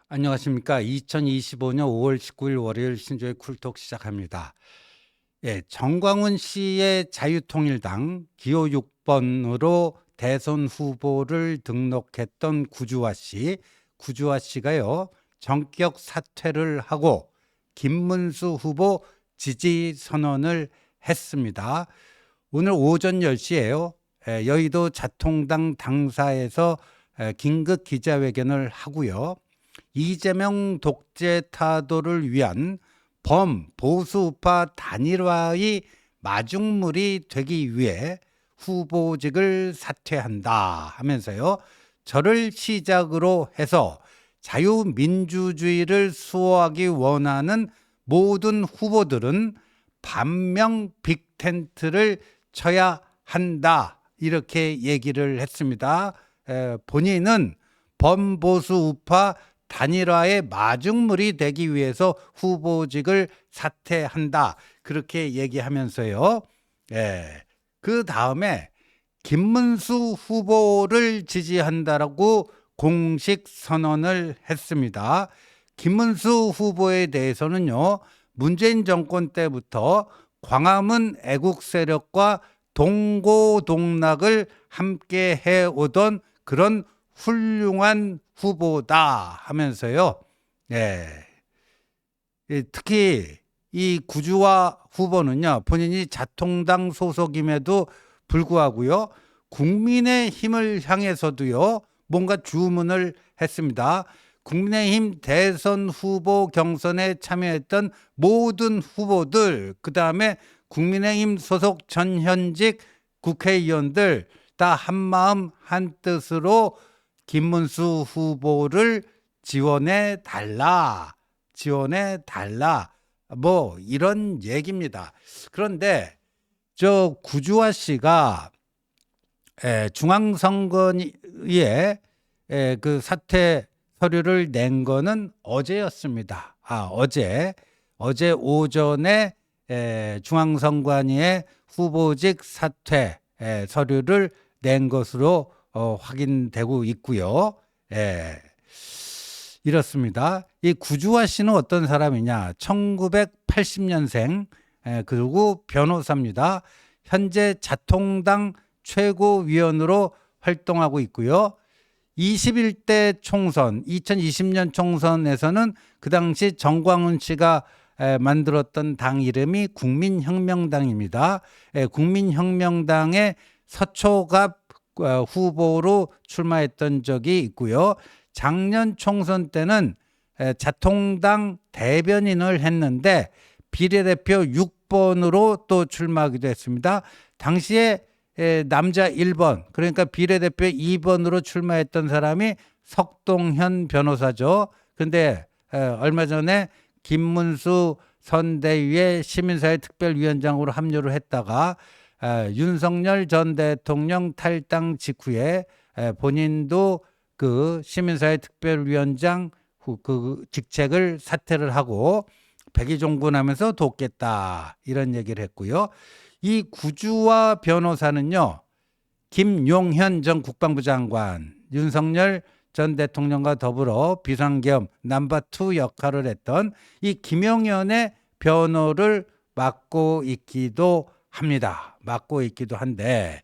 안녕하십니까. 2025년 5월 19일 월요일 신조의 쿨톡 시작합니다. 예, 정광훈 씨의 자유통일당 기호 6번으로 대선 후보를 등록했던 구주화 씨가요, 전격 사퇴를 하고 김문수 후보 지지 선언을 했습니다. 오늘 오전 10시에요. 여의도 자통당 당사에서 긴급 기자회견을 하고요. 이재명 독재 타도를 위한 보수우파 단일화의 마중물이 되기 위해 후보직을 사퇴한다 하면서요. 저를 시작으로 해서 자유민주주의를 수호하기 원하는 모든 후보들은 반명 빅텐트를 쳐야 한다. 이렇게 얘기를 했습니다. 본인은 범보수 우파 단일화의 마중물이 되기 위해서 후보직을 사퇴한다. 그렇게 얘기하면서요. 그 다음에 김문수 후보를 지지한다라고 공식 선언을 했습니다. 김문수 후보에 대해서는요, 문재인 정권 때부터 광화문 애국 세력과 동고동락을 함께 해오던 그런 훌륭한 후보다 하면서요. 예. 특히 이 구주화 후보는요, 본인이 자통당 소속임에도 불구하고요, 국민의힘을 향해서도요, 뭔가 주문을 했습니다. 국민의힘 대선 후보 경선에 참여했던 모든 후보들, 그 다음에 국민의힘 소속 전현직 국회의원들 다 한마음 한뜻으로 김문수 후보를 지원해 달라. 뭐 이런 얘기입니다. 그런데 저 구주화 씨가 중앙선관위에 그 사퇴 서류를 낸 거는 어제였습니다. 어제 오전에 중앙선관위에 후보직 사퇴 서류를 낸 것으로 확인되고 있고요. 이렇습니다. 이 구주화 씨는 어떤 사람이냐? 1980년생 그리고 변호사입니다. 현재 자통당 최고위원으로 활동하고 있고요. 21대 총선, 2020년 총선에서는 그 당시 정광훈 씨가 만들었던 당 이름이 국민혁명당입니다. 국민혁명당의 서초갑 후보로 출마했던 적이 있고요. 작년 총선 때는 자통당 대변인을 했는데 비례대표 6번으로 또 출마하기도 했습니다. 당시에 남자 1번, 그러니까 비례대표 2번으로 출마했던 사람이 석동현 변호사죠. 근데 얼마 전에 김문수 선대위의 시민사회 특별위원장으로 합류를 했다가 윤석열 전 대통령 탈당 직후에 본인도 그 시민사회 특별위원장 그 직책을 사퇴를 하고 백의종군하면서 돕겠다 이런 얘기를 했고요. 이 구주화 변호사는요, 김용현 전 국방부 장관, 윤석열 전 대통령과 더불어 비상겸 넘버2 역할을 했던 이 김용현의 변호를 맡고 있기도 합니다. 맡고 있기도 한데,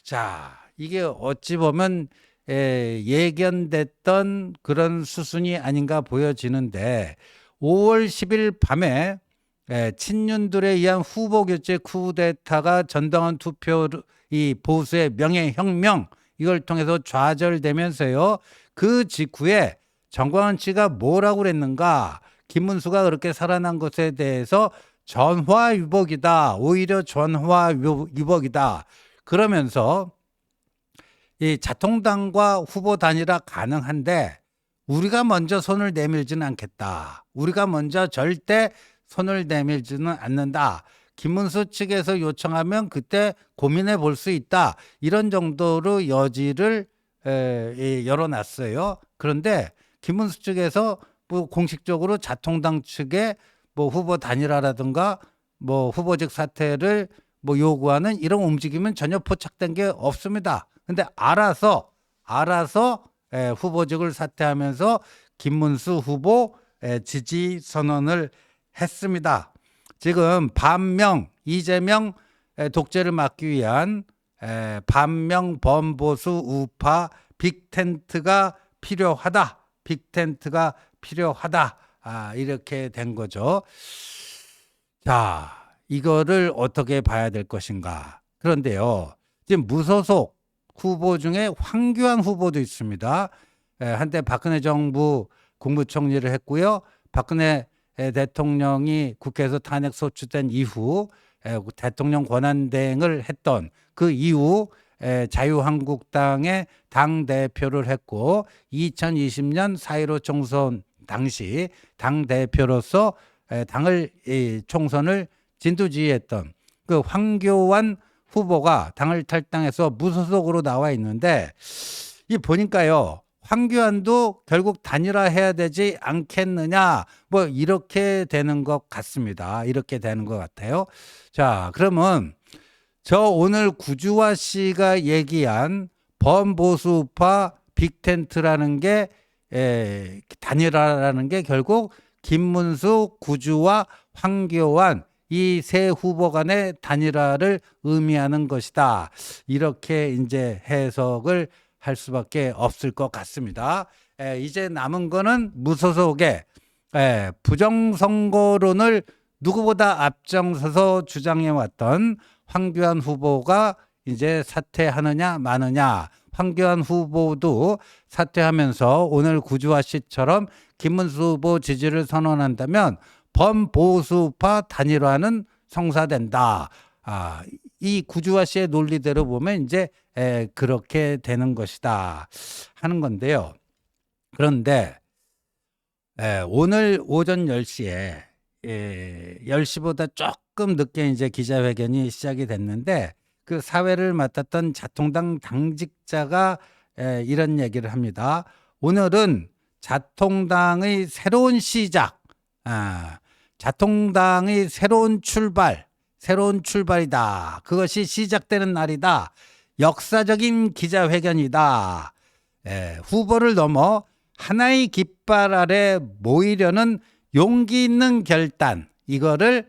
자, 이게 어찌 보면 예견됐던 그런 수순이 아닌가 보여지는데 5월 10일 밤에 친윤들에 의한 후보교체 쿠데타가 전당원 투표 이 보수의 명예혁명 이걸 통해서 좌절되면서요. 그 직후에 정광훈 씨가 뭐라고 그랬는가? 김문수가 그렇게 살아난 것에 대해서 전화위복이다. 오히려 전화위복이다. 그러면서 이 자통당과 후보 단일화 가능한데 우리가 먼저 손을 내밀지는 않겠다. 우리가 먼저 절대 손을 내밀지는 않는다. 김문수 측에서 요청하면 그때 고민해 볼 수 있다. 이런 정도로 여지를 열어놨어요. 그런데 김문수 측에서 뭐 공식적으로 자통당 측에 뭐 후보 단일화라든가 뭐 후보직 사퇴를 뭐 요구하는 이런 움직임은 전혀 포착된 게 없습니다. 근데 알아서 후보직을 사퇴하면서 김문수 후보 지지 선언을 했습니다. 지금 반명, 이재명 독재를 막기 위한 반명 범보수 우파 빅텐트가 필요하다. 빅텐트가 필요하다. 이렇게 된 거죠. 자, 이거를 어떻게 봐야 될 것인가. 그런데요, 지금 무소속 후보 중에 황교안 후보도 있습니다. 한때 박근혜 정부 국무총리를 했고요. 박근혜 대통령이 국회에서 탄핵 소추된 이후 대통령 권한대행을 했던 그 이후 자유한국당의 당대표를 했고 2020년 4.15 총선 당시 당대표로서 당을 총선을 진두지휘했던 그 황교안 후보가 당을 탈당해서 무소속으로 나와 있는데 이 보니까요. 황교안도 결국 단일화해야 되지 않겠느냐 뭐 이렇게 되는 것 같습니다. 이렇게 되는 것 같아요. 자, 그러면 저 오늘 구주화 씨가 얘기한 범보수파 빅텐트라는 게 단일화라는 게 결국 김문수, 구주화, 황교안 이 세 후보 간의 단일화를 의미하는 것이다. 이렇게 이제 해석을 할 수밖에 없을 것 같습니다. 이제 남은 거는 무소속의 부정선거론을 누구보다 앞장서서 주장해왔던 황교안 후보가 이제 사퇴하느냐 마느냐. 황교안 후보도 사퇴하면서 오늘 구주화 씨처럼 김문수 후보 지지를 선언한다면 범보수파 단일화는 성사된다. 이 구주화 씨의 논리대로 보면 이제 그렇게 되는 것이다 하는 건데요. 그런데 오늘 오전 10시에 10시보다 조금 늦게 이제 기자회견이 시작이 됐는데 그 사회를 맡았던 자통당 당직자가 이런 얘기를 합니다. 오늘은 자통당의 새로운 시작, 자통당의 새로운 출발이다. 그것이 시작되는 날이다. 역사적인 기자회견이다. 후보를 넘어 하나의 깃발 아래 모이려는 용기 있는 결단. 이거를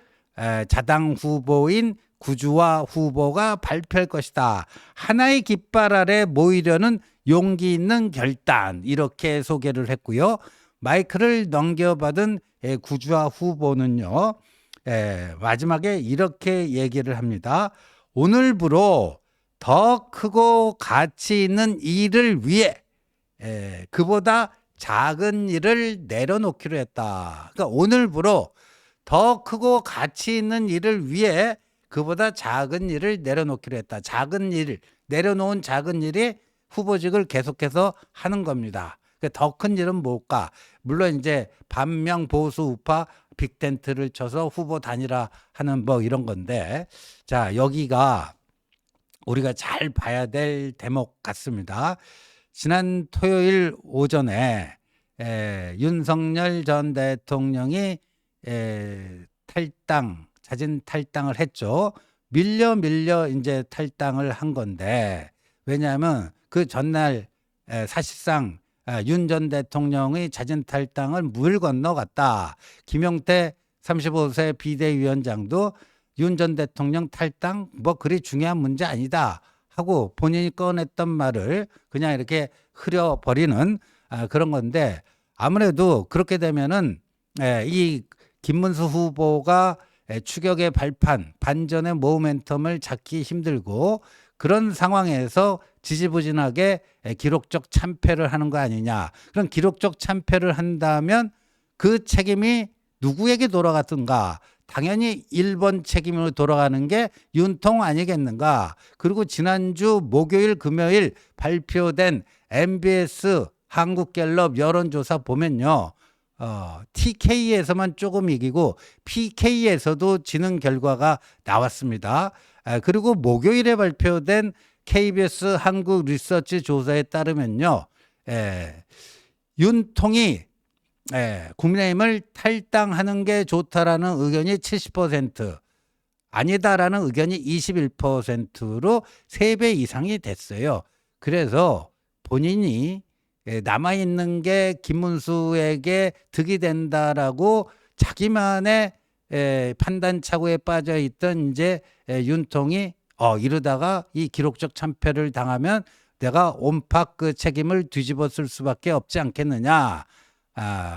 자당 후보인 구주화 후보가 발표할 것이다. 하나의 깃발 아래 모이려는 용기 있는 결단. 이렇게 소개를 했고요. 마이크를 넘겨받은 구주화 후보는요. 마지막에 이렇게 얘기를 합니다. 오늘부로 더 크고 가치 있는 일을 위해 그보다 작은 일을 내려놓기로 했다. 그러니까 오늘부로 더 크고 가치 있는 일을 위해 그보다 작은 일을 내려놓기로 했다. 작은 일, 내려놓은 작은 일이 후보직을 계속해서 하는 겁니다. 더 큰 일은 뭘까? 물론 이제 반명 보수 우파 빅텐트를 쳐서 후보 단일화하는 뭐 이런 건데, 자, 여기가 우리가 잘 봐야 될 대목 같습니다. 지난 토요일 오전에 윤석열 전 대통령이 자진 탈당을 했죠. 밀려 이제 탈당을 한 건데, 왜냐하면 그 전날 사실상 윤 전 대통령의 자진 탈당을 물 건너갔다. 김용태 35세 비대위원장도 윤 전 대통령 탈당 뭐 그리 중요한 문제 아니다 하고 본인이 꺼냈던 말을 그냥 이렇게 흐려버리는 그런 건데, 아무래도 그렇게 되면은 이 김문수 후보가 추격의 발판, 반전의 모멘텀을 잡기 힘들고 그런 상황에서 지지부진하게 기록적 참패를 하는 거 아니냐. 그런 기록적 참패를 한다면 그 책임이 누구에게 돌아갔든가? 당연히 1번 책임으로 돌아가는 게 윤통 아니겠는가. 그리고 지난주 목요일 금요일 발표된 MBS 한국갤럽 여론조사 보면요. TK에서만 조금 이기고 PK에서도 지는 결과가 나왔습니다. 그리고 목요일에 발표된 KBS 한국 리서치 조사에 따르면요. 윤통이 국민의힘을 탈당하는 게 좋다라는 의견이 70%, 아니다라는 의견이 21%로 3배 이상이 됐어요. 그래서 본인이 남아 있는 게 김문수에게 득이 된다라고 자기만의 판단 착오에 빠져 있던 이제 윤통이 이러다가 이 기록적 참패를 당하면 내가 온팍 그 책임을 뒤집었을 수밖에 없지 않겠느냐.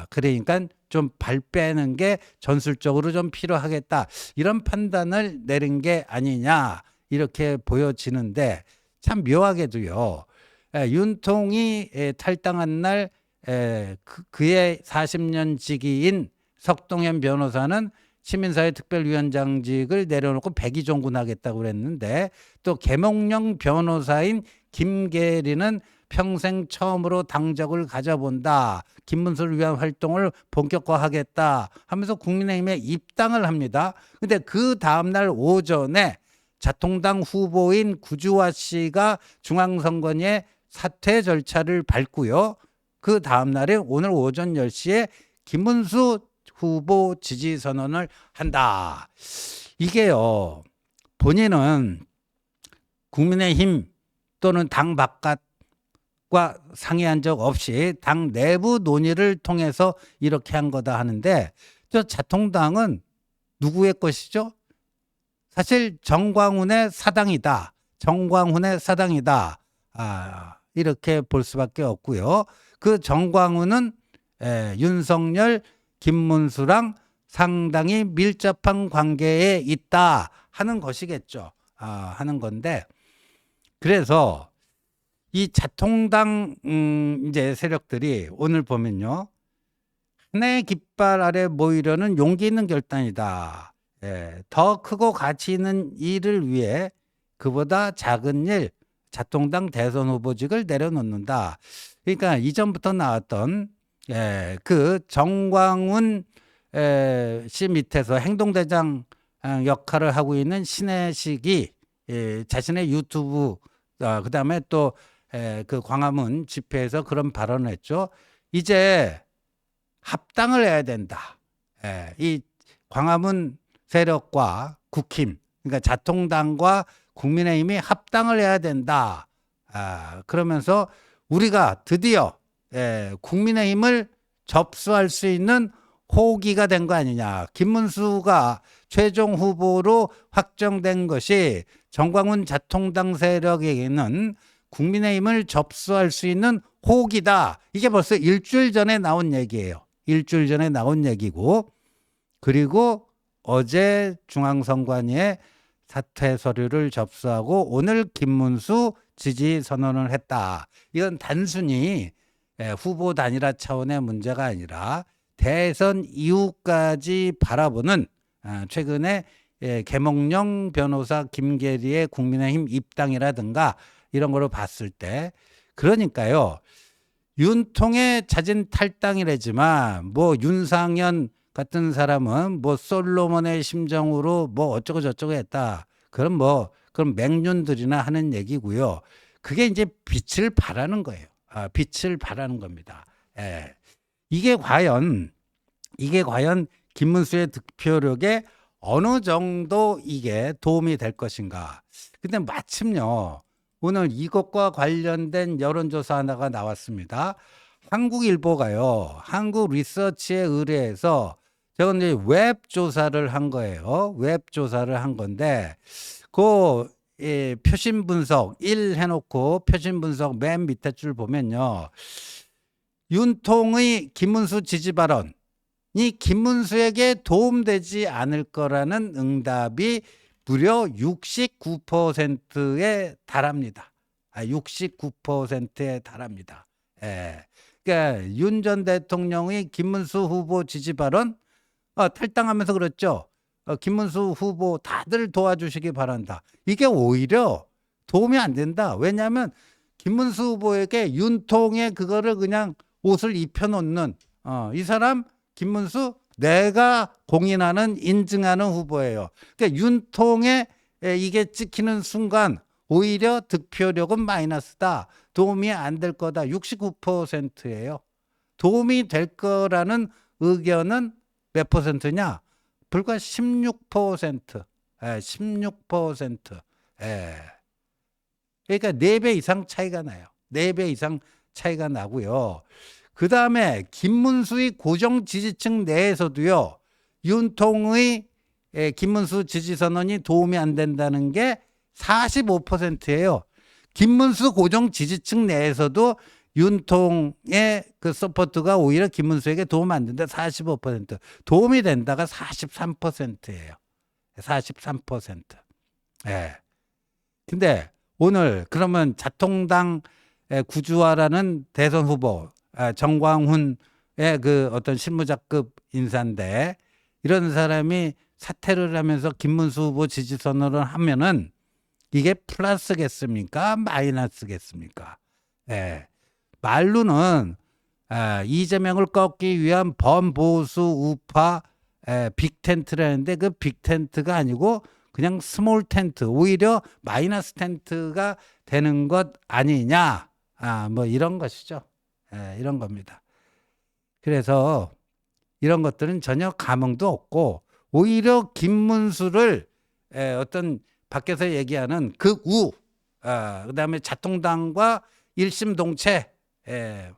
그러니까 좀 발 빼는 게 전술적으로 좀 필요하겠다. 이런 판단을 내린 게 아니냐. 이렇게 보여지는데 참 묘하게도요. 윤통이 탈당한 날 그의 40년 지기인 석동현 변호사는 시민사회 특별위원장직을 내려놓고 백의종군하겠다고 그랬는데 또 계몽령 변호사인 김계리는 평생 처음으로 당적을 가져본다. 김문수를 위한 활동을 본격화하겠다 하면서 국민의힘에 입당을 합니다. 근데 그 다음날 오전에 자통당 후보인 구주화 씨가 중앙선관위에 사퇴 절차를 밟고요. 그 다음날에 오늘 오전 10시에 김문수 후보 지지 선언을 한다. 이게요. 본인은 국민의힘 또는 당 바깥과 상의한 적 없이 당 내부 논의를 통해서 이렇게 한 거다 하는데 저 자통당은 누구의 것이죠? 사실 정광훈의 사당이다. 정광훈의 사당이다. 이렇게 볼 수밖에 없고요. 그 정광훈은 윤석열, 김문수랑 상당히 밀접한 관계에 있다 하는 것이겠죠. 하는 건데 그래서 이 자통당 이제 세력들이 오늘 보면요. 하나의 깃발 아래 모이려는 용기 있는 결단이다. 더 크고 가치 있는 일을 위해 그보다 작은 일, 자통당 대선 후보직을 내려놓는다. 그러니까 이전부터 나왔던 그 정광훈 씨 밑에서 행동대장 역할을 하고 있는 신혜식이 자신의 유튜브 그다음에 또 그 광화문 집회에서 그런 발언을 했죠. 이제 합당을 해야 된다. 이 광화문 세력과 국힘, 그러니까 자통당과 국민의힘이 합당을 해야 된다. 그러면서 우리가 드디어 국민의힘을 접수할 수 있는 호기가 된 거 아니냐. 김문수가 최종 후보로 확정된 것이 정광훈 자통당 세력에게는 국민의힘을 접수할 수 있는 호기다. 이게 벌써 일주일 전에 나온 얘기예요. 일주일 전에 나온 얘기고 그리고 어제 중앙선관위에 사퇴 서류를 접수하고 오늘 김문수 지지 선언을 했다. 이건 단순히 후보 단일화 차원의 문제가 아니라 대선 이후까지 바라보는 최근에 계몽령 변호사 김계리의 국민의힘 입당이라든가 이런 거로 봤을 때 그러니까요. 윤통의 자진 탈당이라지만 뭐 윤상현 같은 사람은 뭐 솔로몬의 심정으로 뭐 어쩌고 저쩌고 했다. 그럼 맹륜들이나 하는 얘기고요. 그게 이제 빛을 발하는 거예요. 빛을 발하는 겁니다. 이게 과연 김문수의 득표력에 어느 정도 이게 도움이 될 것인가. 근데 마침요. 오늘 이것과 관련된 여론조사 하나가 나왔습니다. 한국일보가요. 한국리서치에 의뢰해서 제가 이제 웹 조사를 한 거예요. 웹 조사를 한 건데 그 표심 분석 1 해놓고 표심 분석 맨 밑에 줄 보면요. 윤통의 김문수 지지 발언이 김문수에게 도움되지 않을 거라는 응답이 무려 69%에 달합니다. 69%에 달합니다. 그러니까 윤 전 대통령의 김문수 후보 지지 발언 탈당하면서 그랬죠. 김문수 후보 다들 도와주시기 바란다. 이게 오히려 도움이 안 된다. 왜냐하면 김문수 후보에게 윤통의 그거를 그냥 옷을 입혀놓는 이 사람 김문수 내가 공인하는 인증하는 후보예요. 그러니까 윤통에 이게 찍히는 순간 오히려 득표력은 마이너스다. 도움이 안 될 거다. 69%예요. 도움이 될 거라는 의견은 몇 퍼센트냐? 불과 16%. 16%. 그러니까 4배 이상 차이가 나요. 4배 이상 차이가 나고요. 그 다음에 김문수의 고정 지지층 내에서도요. 윤통의 김문수 지지 선언이 도움이 안 된다는 게 45%예요. 김문수 고정 지지층 내에서도 윤통의 그 서포트가 오히려 김문수에게 도움 안 된다. 45%. 도움이 된다가 43%예요. 43%. 예. 근데 오늘 그러면 자통당 구주화라는 대선 후보 정광훈의 그 어떤 실무자급 인사인데 이런 사람이 사퇴를 하면서 김문수 후보 지지 선언을 하면은 이게 플러스겠습니까? 마이너스겠습니까? 예. 말로는 이재명을 꺾기 위한 범보수 우파 빅텐트라는데 그 빅텐트가 아니고 그냥 스몰 텐트, 오히려 마이너스 텐트가 되는 것 아니냐. 뭐 이런 것이죠. 이런 겁니다. 그래서 이런 것들은 전혀 감흥도 없고 오히려 김문수를 어떤 밖에서 얘기하는 극우, 그다음에 자통당과 일심동체,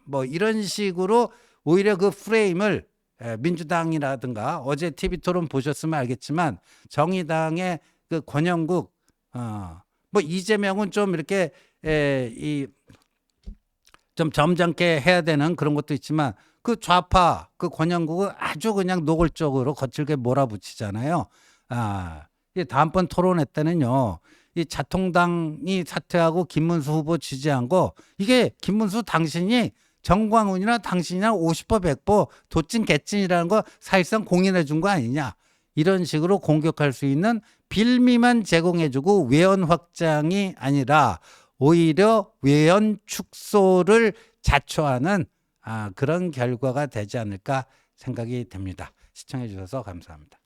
뭐 이런 식으로 오히려 그 프레임을 민주당이라든가 어제 TV 토론 보셨으면 알겠지만 정의당의 그 권영국, 뭐 이재명은 좀 이렇게 좀 점잖게 해야 되는 그런 것도 있지만 그 좌파 그 권영국은 아주 그냥 노골적으로 거칠게 몰아붙이잖아요. 다음번 토론회 때는요. 이 자통당이 사퇴하고 김문수 후보 지지한 거 이게 김문수 당신이 정광훈이나 당신이나 50% 100% 도찐 개찐이라는 거 사실상 공인해 준 거 아니냐. 이런 식으로 공격할 수 있는 빌미만 제공해 주고 외연 확장이 아니라 오히려 외연 축소를 자초하는 그런 결과가 되지 않을까 생각이 됩니다. 시청해 주셔서 감사합니다.